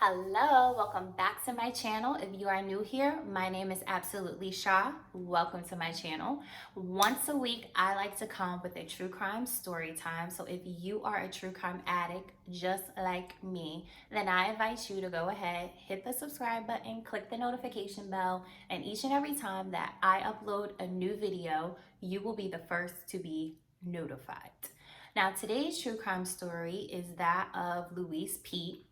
Hello, welcome back to my channel. If you are new here, my name is AbsolutelySha. Welcome to my channel. Once a week, I like to come with a true crime story time. So if you are a true crime addict just like me, then I invite you to go ahead, hit the subscribe button, click the notification bell, and each and every time that I upload a new video, you will be the first to be notified. Now, today's true crime story is that of Louise Pete.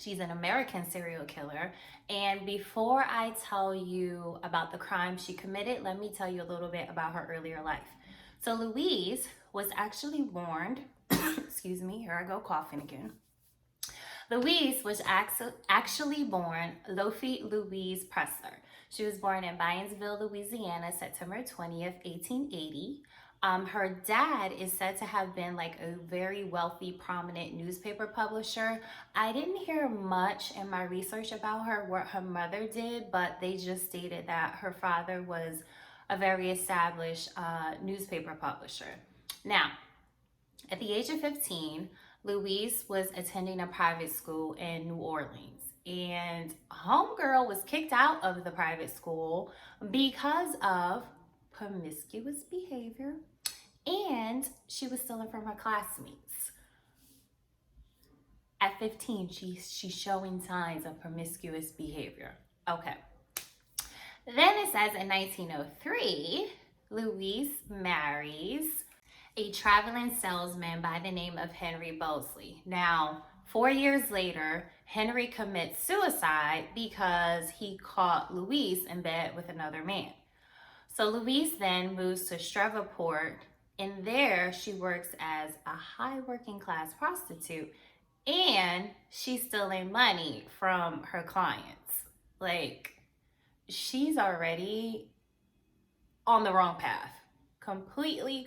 She's an American serial killer. And before I tell you about the crime she committed, let me tell you a little bit about her earlier life. So Louise was actually born, excuse me, here I go coughing again. Louise was actually born Lofi Louise Pressler. She was born in Byrnesville, Louisiana, September 20th, 1880. Her dad is said to have been like a very wealthy, prominent newspaper publisher. I didn't hear much in my research about her, what her mother did, but they just stated that her father was a very established newspaper publisher. Now, at the age of 15, Louise was attending a private school in New Orleans, and homegirl was kicked out of the private school because of promiscuous behavior, and she was stealing from her classmates. At 15, she's showing signs of promiscuous behavior. Okay. Then it says in 1903, Louise marries a traveling salesman by the name of Henry Bosley. Now, 4 years later, Henry commits suicide because he caught Louise in bed with another man. So Louise then moves to Shreveport, and there she works as a high working class prostitute, and she's stealing money from her clients. Like, she's already on the wrong path. Completely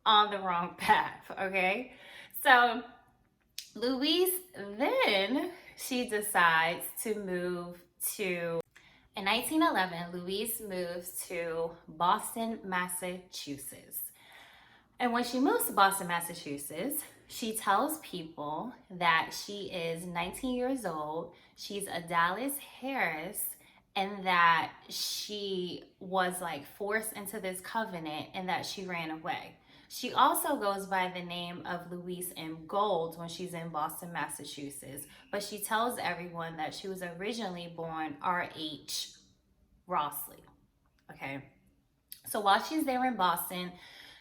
on the wrong path, okay? So Louise then, she decides to move to, in 1911, Louise moves to Boston, Massachusetts. And when she moves to Boston, Massachusetts, she tells people that she is 19 years old, she's a Dallas Harris, and that she was like forced into this covenant and that she ran away. She also goes by the name of Louise M. Gold when she's in Boston, Massachusetts, but she tells everyone that she was originally born R.H. Rossley. Okay. So while she's there in Boston,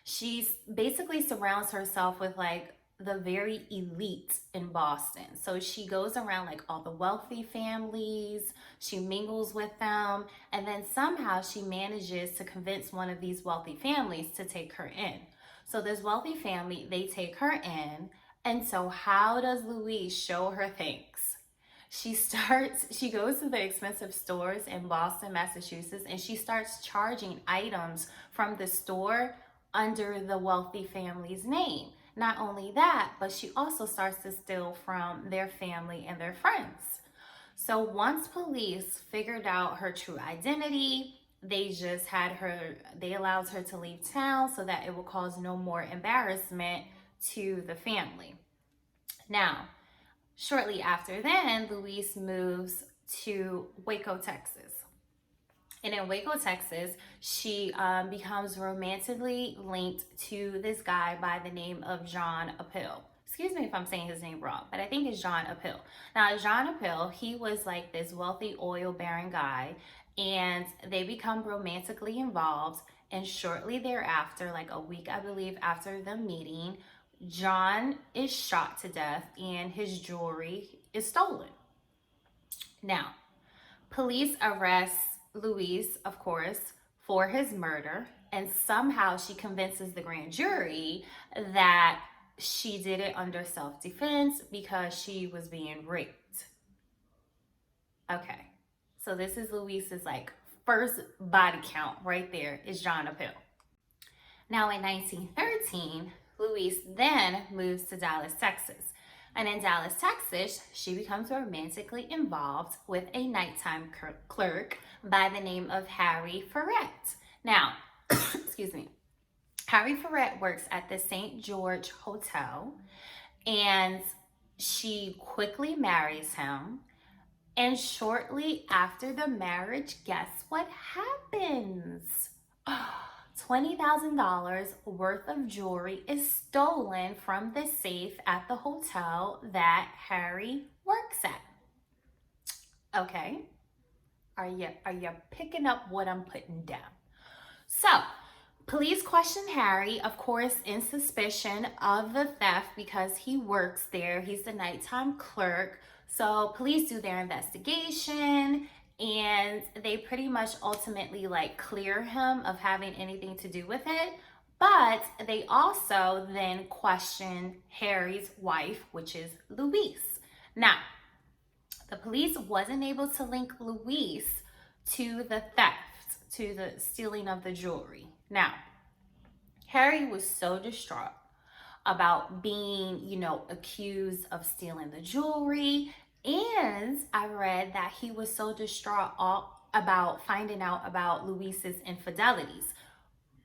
she basically surrounds herself with like the very elite in Boston. So she goes around like all the wealthy families, she mingles with them, and then somehow she manages to convince one of these wealthy families to take her in. So this wealthy family, they take her in, and so how does Louise show her thanks? She goes to the expensive stores in Boston, Massachusetts, and she starts charging items from the store under the wealthy family's name. Not only that, but she also starts to steal from their family and their friends. So once police figured out her true identity, they allowed her to leave town so that it would cause no more embarrassment to the family. Now, shortly after then, Louise moves to Waco, Texas. And in Waco, Texas, she becomes romantically linked to this guy by the name of John Appill. Excuse me if I'm saying his name wrong, but I think it's John Appill. Now, John Appill, he was like this wealthy oil baron guy, and they become romantically involved. And shortly thereafter, like a week, I believe, after the meeting, John is shot to death and his jewelry is stolen. Now, police arrest Louise, of course, for his murder, and somehow she convinces the grand jury that she did it under self-defense because she was being raped. Okay, so this is Louise's like first body count right there is John Appill. Now in 1913, Louise then moves to Dallas, Texas. And in Dallas, Texas, she becomes romantically involved with a nighttime clerk by the name of Harry Ferret. Now, excuse me, Harry Ferret works at the St. George Hotel, and She quickly marries him. And shortly after the marriage, guess what happens? $20,000 worth of jewelry is stolen from the safe at the hotel that Harry works at. Okay? Are you picking up what I'm putting down? So, police question Harry, of course, in suspicion of the theft because he works there. He's the nighttime clerk. So, police do their investigation and they pretty much ultimately like clear him of having anything to do with it. But they also then question Harry's wife, which is Louise. Now, the police wasn't able to link Louise to the theft, to the stealing of the jewelry. Now, Harry was so distraught about being, accused of stealing the jewelry. And I read that he was so distraught about finding out about Louise's infidelities,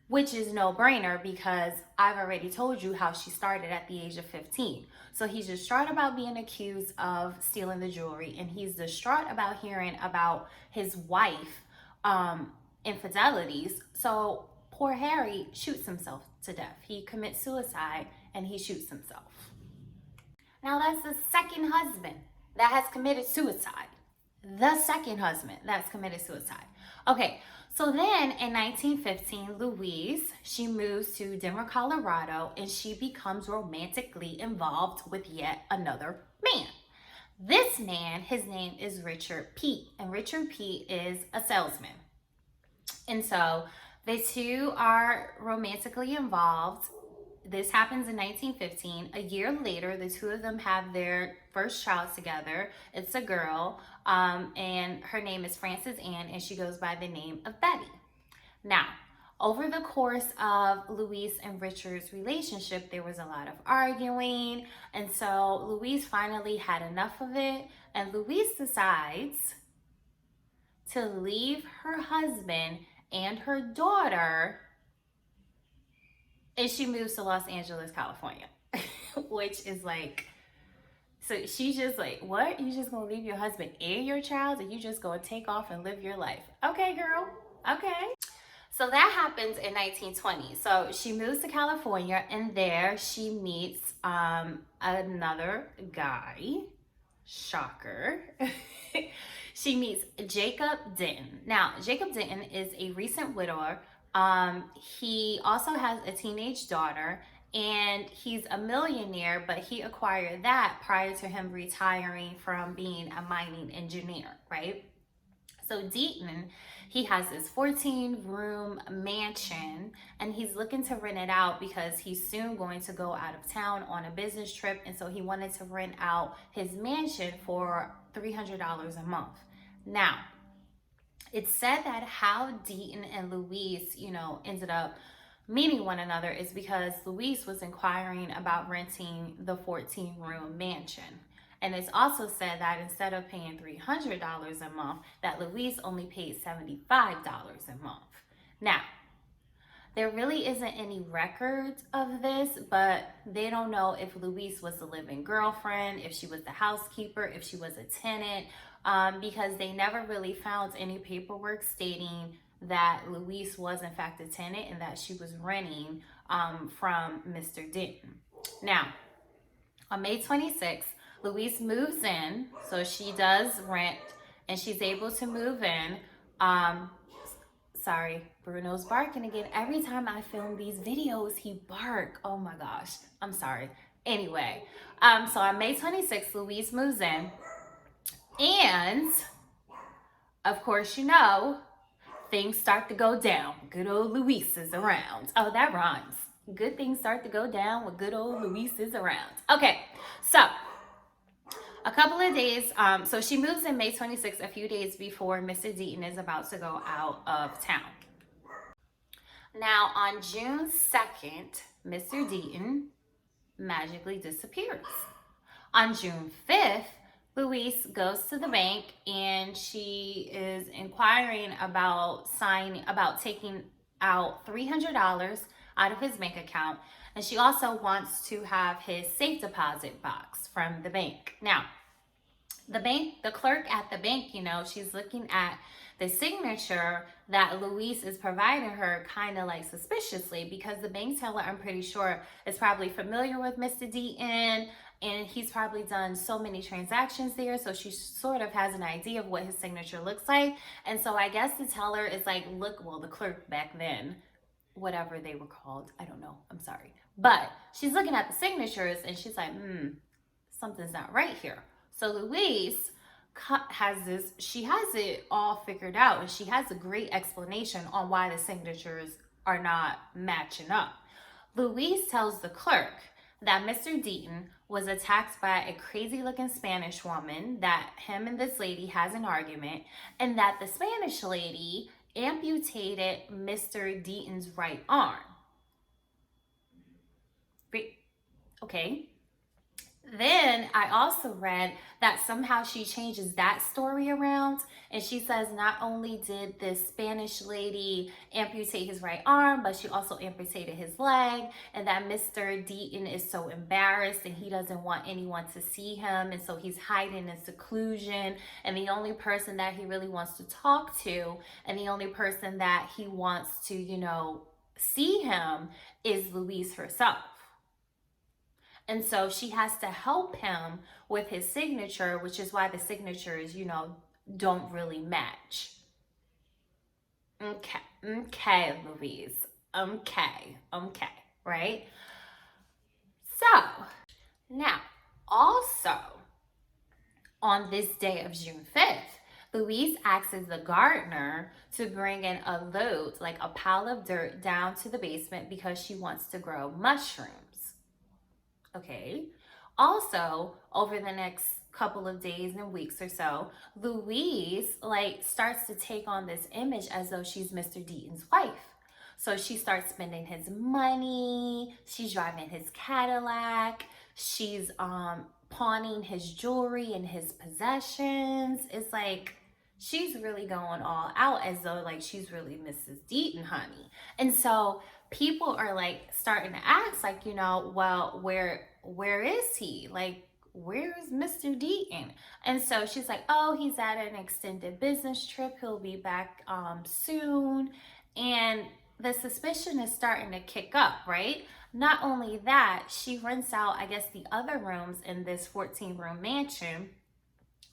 which is no brainer because I've already told you how she started at the age of 15. So he's distraught about being accused of stealing the jewelry, and he's distraught about hearing about his wife infidelities. So poor Harry shoots himself to death. He commits suicide and he shoots himself. Now that's the second husband that has committed suicide. The second husband that's committed suicide. Okay, so then in 1915, Louise, she moves to Denver, Colorado, and she becomes romantically involved with yet another man. This man, his name is Richard Pete, and Richard Pete is a salesman. And so the two are romantically involved. This happens in 1915. A year later, the two of them have their first child together. It's a girl, and her name is Frances Ann, and she goes by the name of Betty. Now, over the course of Louise and Richard's relationship, there was a lot of arguing, and so Louise finally had enough of it, and Louise decides to leave her husband and her daughter, and she moves to Los Angeles, California, which is like, so she's just like, what? You just gonna leave your husband and your child and you just gonna take off and live your life? Okay, girl, okay. So that happens in 1920. So she moves to California, and there she meets another guy. Shocker. She meets Jacob Denton. Now, Jacob Denton is a recent widower. He also has a teenage daughter, and he's a millionaire, but he acquired that prior to him retiring from being a mining engineer, right? So Denton, he has this 14-room mansion, and he's looking to rent it out because he's soon going to go out of town on a business trip, and so he wanted to rent out his mansion for $300 a month. Now, it's said that how Denton and Louise, ended up meeting one another is because Louise was inquiring about renting the 14-room mansion. And it's also said that instead of paying $300 a month, that Louise only paid $75 a month. Now, there really isn't any records of this, but they don't know if Louise was the living girlfriend, if she was the housekeeper, if she was a tenant, because they never really found any paperwork stating that Louise was in fact a tenant and that she was renting from Mr. Denton. Now, on May 26th, Louise moves in, so she does rent, and she's able to move in. Sorry, Bruno's barking again. Every time I film these videos, he bark. Oh my gosh, I'm sorry. Anyway, so on May 26th, Louise moves in, and of course, things start to go down. Good old Louise is around. Oh, that rhymes. Good things start to go down when good old Louise is around. Okay, so a couple of days, so she moves in May 26th, a few days before Mr. Denton is about to go out of town. Now, on June 2nd, Mr. Denton magically disappears. On June 5th, Louise goes to the bank and she is inquiring about taking out $300 out of his bank account. And she also wants to have his safe deposit box from the bank. Now, the clerk at the bank, she's looking at the signature that Louise is providing her kind of like suspiciously, because the bank teller, I'm pretty sure, is probably familiar with Mr. Deaton, and he's probably done so many transactions there, so she sort of has an idea of what his signature looks like. And so I guess the teller is like, look, well, the clerk back then, whatever they were called, I don't know, I'm sorry, but she's looking at the signatures and she's like, something's not right here. So Louise she has it all figured out, and she has a great explanation on why the signatures are not matching up. Louise tells the clerk that Mr. Deaton was attacked by a crazy looking Spanish woman, that him and this lady has an argument, and that the Spanish lady amputated Mr. Deaton's right arm. Okay. Then I also read that somehow she changes that story around, and she says not only did this Spanish lady amputate his right arm, but she also amputated his leg, and that Mr. Deaton is so embarrassed and he doesn't want anyone to see him, and so he's hiding in seclusion, and the only person that he really wants to talk to and the only person that he wants to, see him is Louise herself. And so she has to help him with his signature, which is why the signatures, don't really match. Okay, Louise. Okay, right? So, now, also, on this day of June 5th, Louise asks the gardener to bring in a load, like a pile of dirt, down to the basement because she wants to grow mushrooms. Okay. Also, over the next couple of days and weeks or so, Louise starts to take on this image as though she's Mr. Deaton's wife. So she starts spending his money. She's driving his Cadillac. She's pawning his jewelry and his possessions. It's like she's really going all out as though she's really Mrs. Deaton, honey. And so people are starting to ask well, where is he? Where's Mr. Deaton? And so she's like, oh, he's at an extended business trip. He'll be back soon. And the suspicion is starting to kick up, right? Not only that, she rents out, I guess, the other rooms in this 14-room mansion,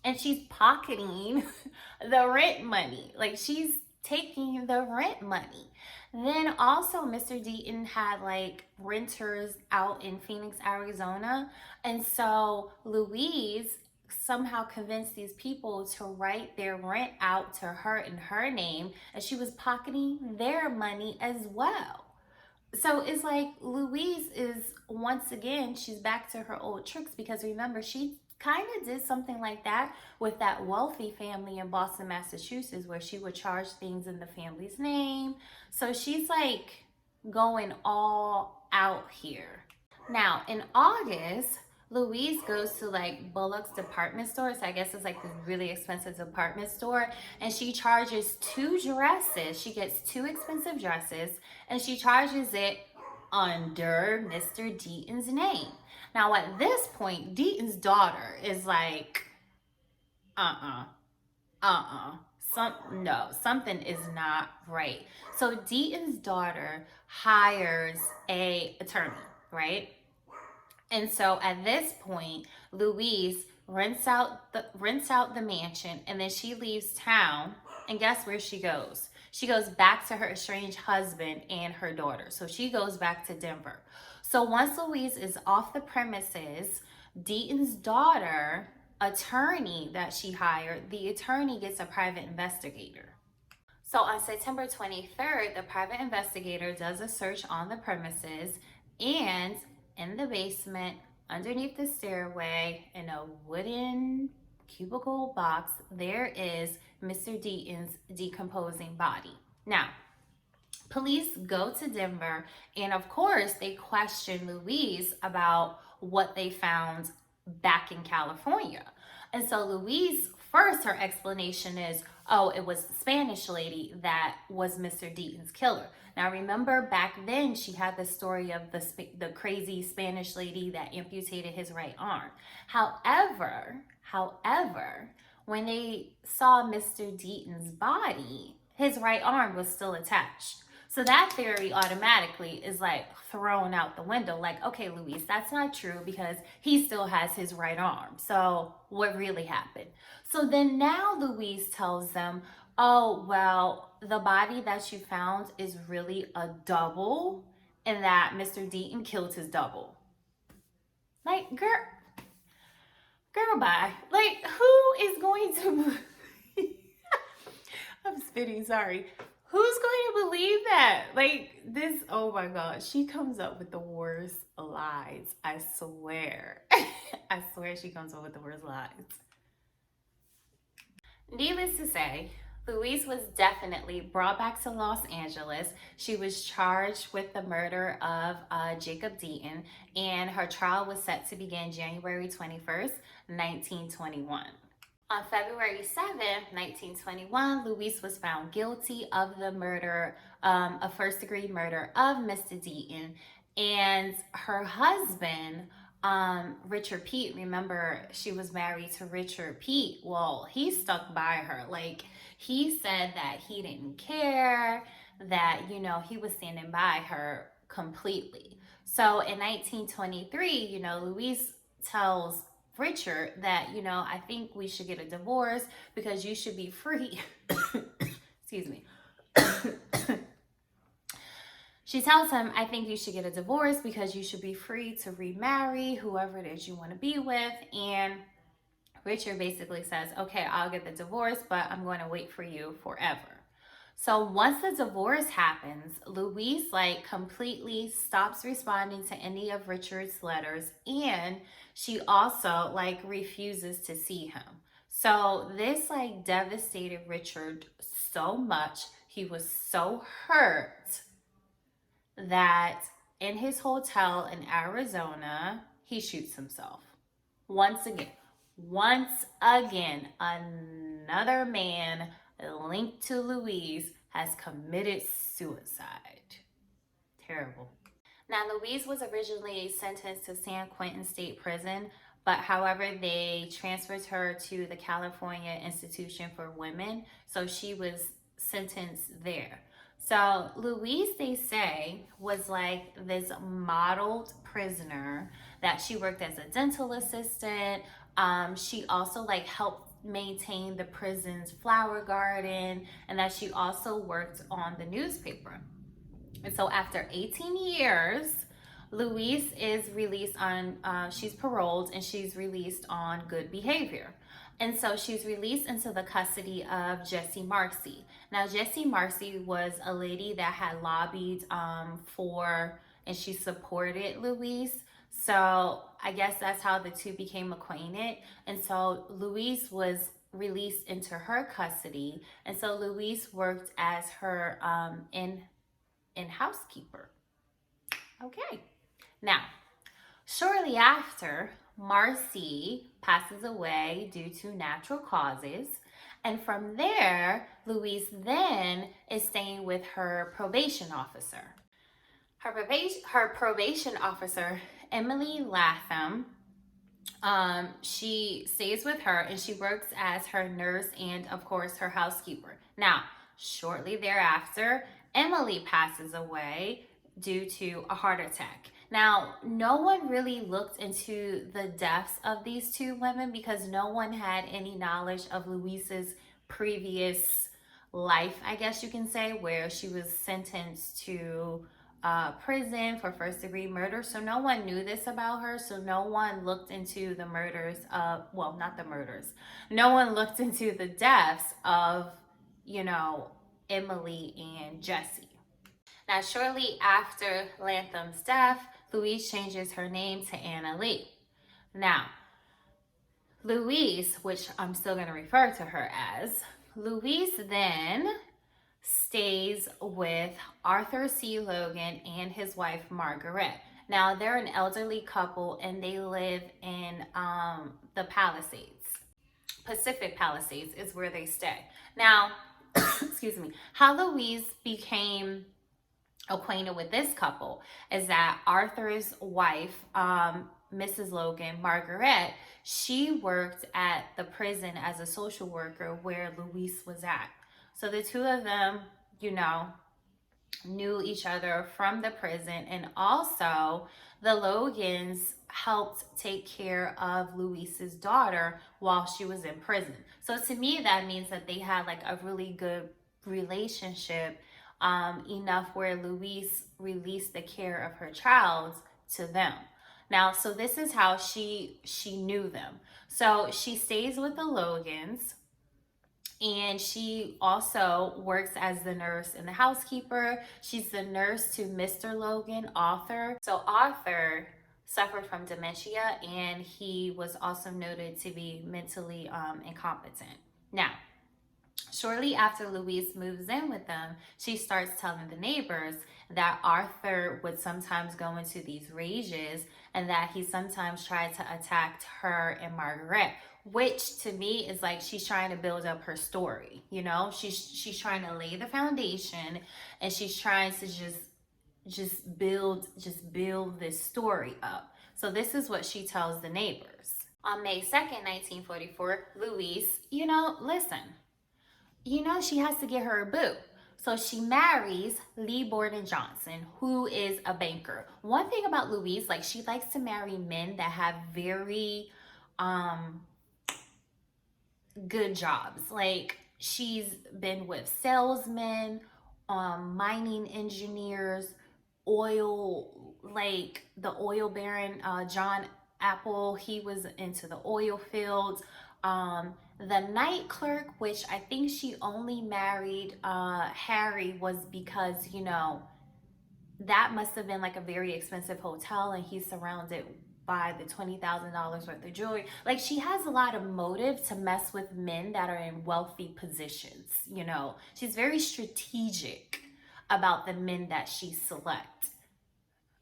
and she's pocketing the rent money. She's taking the rent money. Then also Mr. Deaton had renters out in Phoenix, Arizona. And so Louise somehow convinced these people to write their rent out to her in her name, and she was pocketing their money as well. So it's Louise is, once again, she's back to her old tricks, because remember, she kind of did something like that with that wealthy family in Boston, Massachusetts, where she would charge things in the family's name. So she's going all out here. Now, in August, Louise goes to Bullock's department store. So I guess it's this really expensive department store. And she charges 2 dresses. She gets 2 expensive dresses, and she charges it under Mr. Deaton's name. Now, at this point, Deaton's daughter is something is not right. So Deaton's daughter hires a attorney, right? And so at this point, Louise rents out the mansion, and then she leaves town, and guess where she goes? She goes back to her estranged husband and her daughter. So she goes back to Denver. So once Louise is off the premises, Deaton's daughter attorney that she hired, the attorney gets a private investigator. So on September 23rd, the private investigator does a search on the premises, and in the basement, underneath the stairway, in a wooden cubicle box, there is Mr. Deaton's decomposing body. Now, police go to Denver, and of course, they question Louise about what they found back in California. And so Louise, first, her explanation is, oh, it was the Spanish lady that was Mr. Deaton's killer. Now, remember back then, she had the story of the crazy Spanish lady that amputated his right arm. However, when they saw Mr. Deaton's body, his right arm was still attached. So that theory automatically is like thrown out the window. Like, okay, Louise, that's not true because he still has his right arm. So what really happened? So then now Louise tells them, oh, well, the body that you found is really a double and that Mr. Deaton killed his double. Like, girl, bye. Like, who is going to... I'm spitting, sorry. Who's going to believe that? Like this, oh my God, she comes up with the worst lies. I swear. I swear she comes up with the worst lies. Needless to say, Louise was definitely brought back to Los Angeles. She was charged with the murder of Jacob Deaton, and her trial was set to begin January 21st, 1921. On February 7th, 1921, Louise was found guilty of the murder, a first-degree murder of Mr. Deaton. And her husband, Richard Pete, remember she was married to Richard Pete. Well, he stuck by her. Like, he said that he didn't care, that, you know, he was standing by her completely. So in 1923, you know, Louise tells Richard that, you know, I think we should get a divorce because you should be free. Excuse me. She tells him, I think you should get a divorce because you should be free to remarry whoever it is you want to be with. And Richard basically says, okay, I'll get the divorce, but I'm going to wait for you forever. So once the divorce happens, Louise like completely stops responding to any of Richard's letters, and she also like refuses to see him. So this like devastated Richard so much. He was so hurt that in his hotel in Arizona, he shoots himself. Once again, another man linked to Louise has committed suicide. Terrible. Now, Louise was originally sentenced to San Quentin State Prison, but however, they transferred her to the California Institution for Women, so she was sentenced there. So Louise, they say, was like this modeled prisoner, that she worked as a dental assistant. She also like helped maintain the prison's flower garden, and that she also worked on the newspaper. And so after 18 years, Louise is released on, she's paroled and she's released on good behavior. And so she's released into the custody of Jessie Marcy. Now, Jessie Marcy was a lady that had lobbied for, and she supported Louise. So I guess that's how the two became acquainted. And so Louise was released into her custody. And so Louise worked as her in-housekeeper. Okay. Now, shortly after, Marcy passes away due to natural causes. And from there, Louise then is staying with her probation officer. Her probation officer, Emily Latham, she stays with her and she works as her nurse and, of course, her housekeeper. Now, shortly thereafter, Emily passes away due to a heart attack. Now, no one really looked into the deaths of these two women because no one had any knowledge of Louise's previous life, I guess you can say, where she was sentenced to prison for first-degree murder. So no one knew this about her. So no one looked into the murders of, well, not the murders. No one looked into the deaths of, you know, Emily and Jessie. Now, shortly after Latham's death, Louise changes her name to Anna Lee. Now, Louise, which I'm still going to refer to her as, Louise then stays with Arthur C. Logan and his wife, Margaret. Now, they're an elderly couple and they live in the Palisades. Pacific Palisades is where they stay. Now, excuse me, how Louise became acquainted with this couple is that Arthur's wife, Mrs. Logan, Margaret, she worked at the prison as a social worker where Louise was at. So the two of them, you know, knew each other from the prison, and also the Logans helped take care of Louise's daughter while she was in prison. So to me, that means that they had like a really good relationship, enough where Louise released the care of her child to them. Now, so this is how she knew them. So she stays with the Logans, and she also works as the nurse and the housekeeper. She's the nurse to Mr. Logan, Arthur. So Arthur suffered from dementia, and he was also noted to be mentally incompetent. Now, shortly after Louise moves in with them, she starts telling the neighbors that Arthur would sometimes go into these rages and that he sometimes tried to attack her and Margaret, which to me is like she's trying to build up her story. You know, she's trying to lay the foundation, and she's trying to just build this story up. So this is what she tells the neighbors. On May 2nd, 1944, Louise, listen, she has to get her a boo. So she marries Lee Borden Johnson, who is a banker. One thing about Louise, like, she likes to marry men that have very good jobs. Like, she's been with salesmen, mining engineers, oil, like the oil baron, John Apple, he was into the oil fields. The night clerk, which I think she only married Harry, was because, that must have been like a very expensive hotel, and he's surrounded by the $20,000 worth of jewelry. Like, she has a lot of motive to mess with men that are in wealthy positions. She's very strategic about the men that she selects.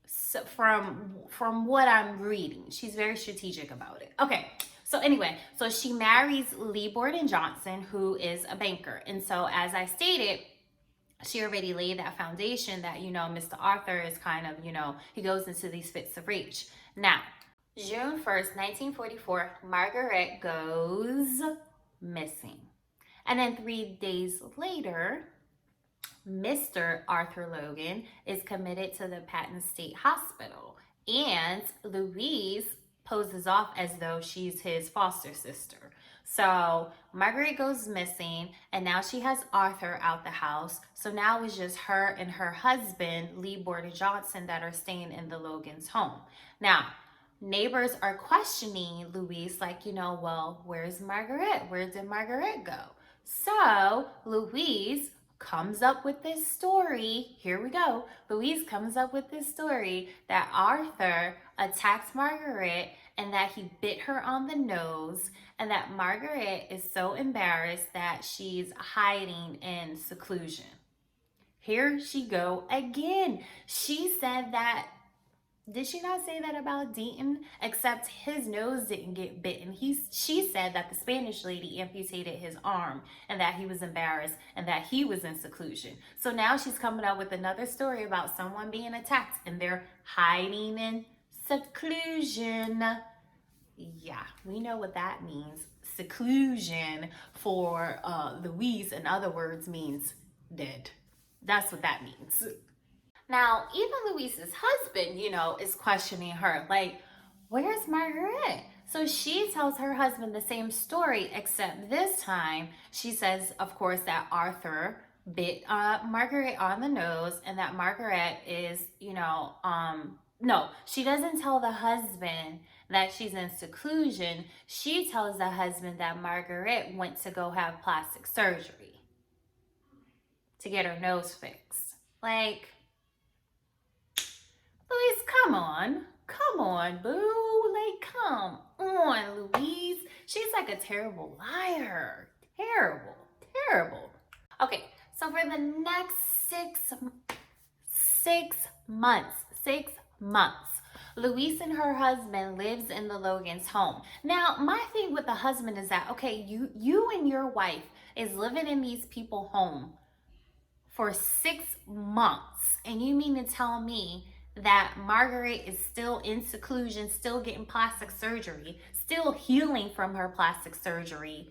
So from what I'm reading, she's very strategic about it. Okay. So anyway, so she marries Lee Borden Johnson, who is a banker. And so, as I stated, she already laid that foundation that, Mr. Arthur is kind of, he goes into these fits of rage. Now, June 1st, 1944, Margaret goes missing. And then 3 days later, Mr. Arthur Logan is committed to the Patton State Hospital. And Louise poses off as though she's his foster sister. So Margaret goes missing, and now she has Arthur out the house. So now it's just her and her husband, Lee Borden Johnson, that are staying in the Logan's home. Now, neighbors are questioning Louise, like, well, where's Margaret? Where did Margaret go? So Louise comes up with this story. Here we go. Louise comes up with this story that Arthur attacked Margaret and that he bit her on the nose, and that Margaret is so embarrassed that she's hiding in seclusion. Here she go again. She said that, did she not say that about Deaton? Except his nose didn't get bitten. She said that the Spanish lady amputated his arm and that he was embarrassed and that he was in seclusion. So now she's coming up with another story about someone being attacked and they're hiding in seclusion. Yeah, we know what that means. Seclusion for Louise, in other words, means dead. That's what that means. Now, even Louise's husband, is questioning her, like, where's Margaret? So she tells her husband the same story, except this time she says, of course, that Arthur bit Margaret on the nose, and that Margaret is, no, she doesn't tell the husband that she's in seclusion. She tells the husband that Margaret went to go have plastic surgery to get her nose fixed. Like, Louise, come on, boo. Like, come on, Louise. She's like a terrible liar. Terrible. Okay, so for the next 6 months, Louise and her husband lives in the Logan's home. Now, my thing with the husband is that, okay, you and your wife is living in these people's home for 6 months. And you mean to tell me that Margaret is still in seclusion, still getting plastic surgery, still healing from her plastic surgery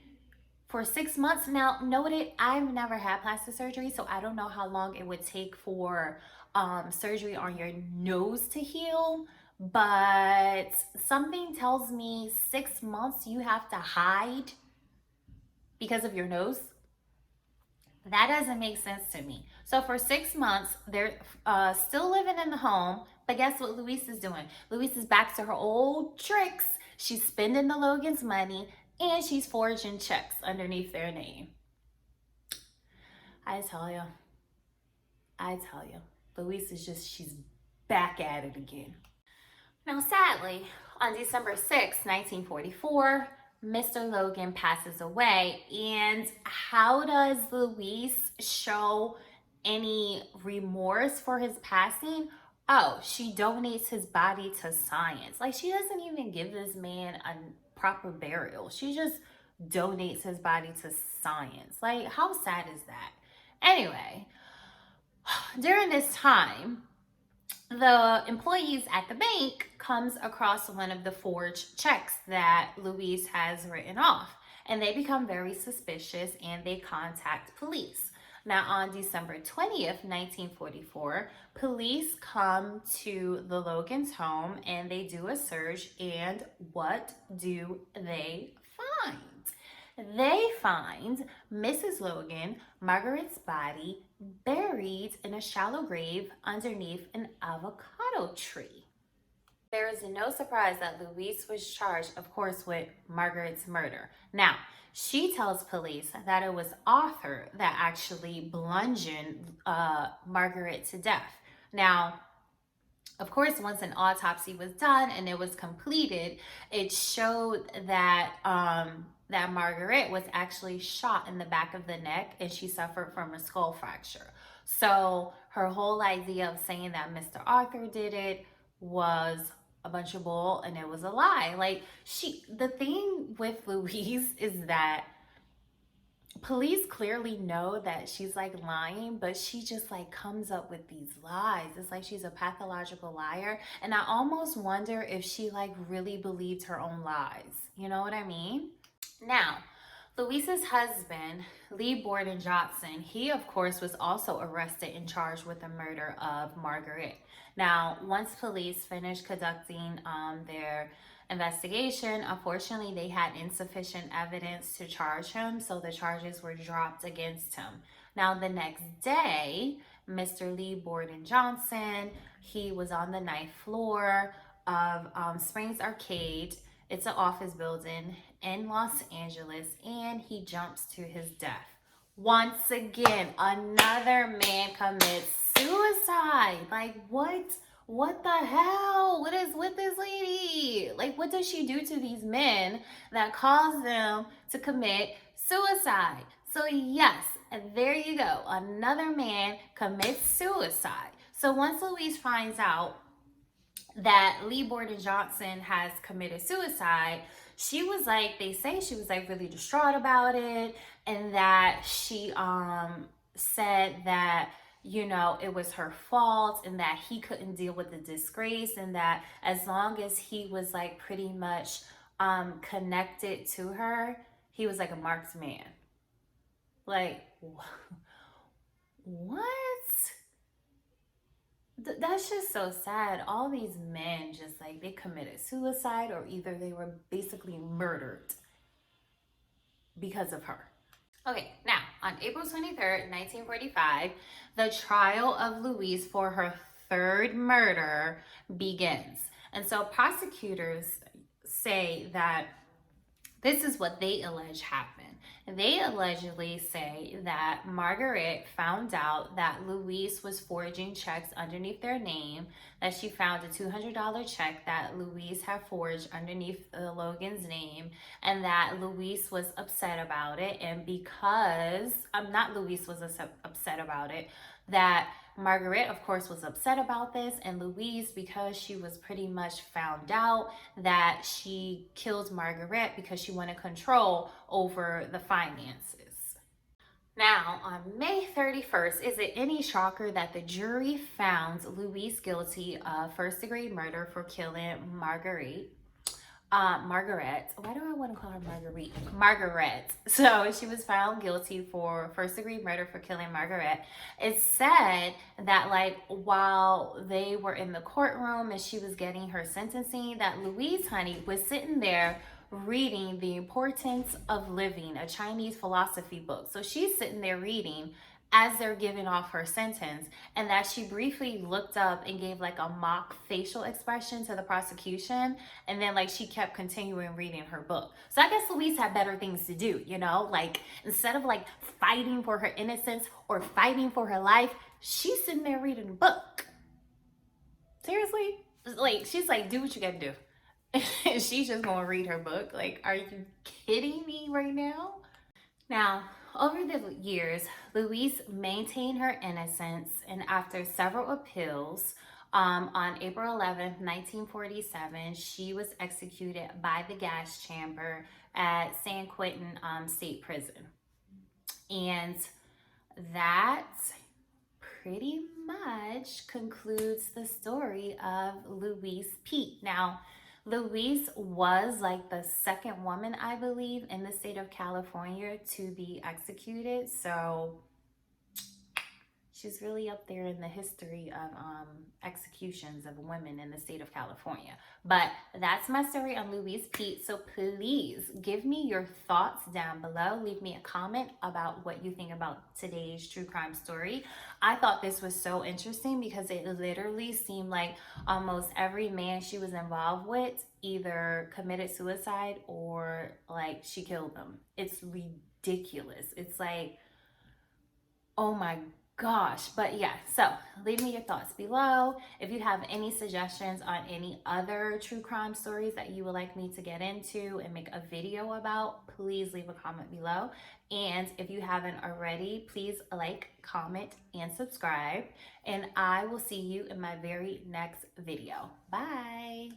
for 6 months? Now, noted, I've never had plastic surgery, so I don't know how long it would take for surgery on your nose to heal. But something tells me 6 months you have to hide because of your nose. That doesn't make sense to me. So for 6 months, they're still living in the home. But guess what Louise is doing? Louise is back to her old tricks. She's spending the Logan's money and she's forging checks underneath their name. I tell you, Louise is she's back at it again. Now, sadly, on December 6, 1944, Mr. Logan passes away. And how does Louise show any remorse for his passing? Oh, she donates his body to science. Like, she doesn't even give this man a proper burial. She just donates his body to science. Like, how sad is that? Anyway, during this time, the employees at the bank comes across one of the forged checks that Louise has written off, and they become very suspicious and they contact police. Now, on December 20th, 1944, police come to the Logan's home and they do a search, and what do they find? They find Mrs. Logan, Margaret's body, buried in a shallow grave underneath an avocado tree. There is no surprise that Louise was charged, of course, with Margaret's murder. Now, she tells police that it was Arthur that actually bludgeoned Margaret to death. Now, of course, once an autopsy was done and it was completed, it showed that that Margaret was actually shot in the back of the neck and she suffered from a skull fracture. So her whole idea of saying that Mr. Arthur did it was a bunch of bull and it was a lie. Like, the thing with Louise is that police clearly know that she's like lying, but she just like comes up with these lies. It's like she's a pathological liar. And I almost wonder if she like really believed her own lies. You know what I mean? Now, Louise's husband, Lee Borden Johnson, he of course was also arrested and charged with the murder of Margaret. Now, once police finished conducting their investigation, unfortunately, they had insufficient evidence to charge him, so the charges were dropped against him. Now, the next day, Mr. Lee Borden Johnson, he was on the 9th floor of Springs Arcade. It's an office building in Los Angeles, and he jumps to his death. Once again, another man commits suicide. Like, what? What the hell? What is with this lady? Like, what does she do to these men that cause them to commit suicide? So yes, there you go. Another man commits suicide. So once Louise finds out that Lee Borden Johnson has committed suicide, she was like, they say she was like really distraught about it, and that she said that, you know, it was her fault and that he couldn't deal with the disgrace, and that as long as he was like pretty much connected to her, he was like a marked man. Like, what? That's just so sad. All these men just like, they committed suicide, or either they were basically murdered because of her. Okay, now on April 23rd, 1945, the trial of Louise for her third murder begins. And so prosecutors say that this is what they allege happened. They allegedly say that Margaret found out that Louise was forging checks underneath their name, that she found a $200 check that Louise had forged underneath Logan's name, and that Louise was upset about it. And because, not Louise was upset about it, that Margaret, of course, was upset about this, and Louise, because she was pretty much found out that she killed Margaret because she wanted control over the finances. Now, on May 31st, is it any shocker that the jury found Louise guilty of first-degree murder for killing Marguerite? Margaret. Why do I want to call her Marguerite? Margaret. So she was found guilty for first-degree murder for killing Margaret. It said that, like, while they were in the courtroom and she was getting her sentencing, that Louise, honey, was sitting there reading The Importance of Living, a Chinese philosophy book. So she's sitting there reading as they're giving off her sentence, and that she briefly looked up and gave like a mock facial expression to the prosecution, and then like she kept continuing reading her book. So I guess Louise had better things to do, you know, like instead of like fighting for her innocence or fighting for her life, she's sitting there reading a book. Seriously? Like, she's like, do what you gotta do. And she's just gonna read her book. Like, are you kidding me right now? Now, over the years, Louise maintained her innocence, and after several appeals, on April 11th, 1947, she was executed by the gas chamber at San Quentin State Prison. And that pretty much concludes the story of Louise Pete. Now, Louise was like the second woman, I believe, in the state of California to be executed. So she's really up there in the history of executions of women in the state of California. But that's my story on Louise Pete. So please give me your thoughts down below. Leave me a comment about what you think about today's true crime story. I thought this was so interesting because it literally seemed like almost every man she was involved with either committed suicide or like she killed them. It's ridiculous. It's like, oh my gosh. But yeah, so leave me your thoughts below. If you have any suggestions on any other true crime stories that you would like me to get into and make a video about, please leave a comment below. And if you haven't already, please like, comment, and subscribe. And I will see you in my very next video. Bye.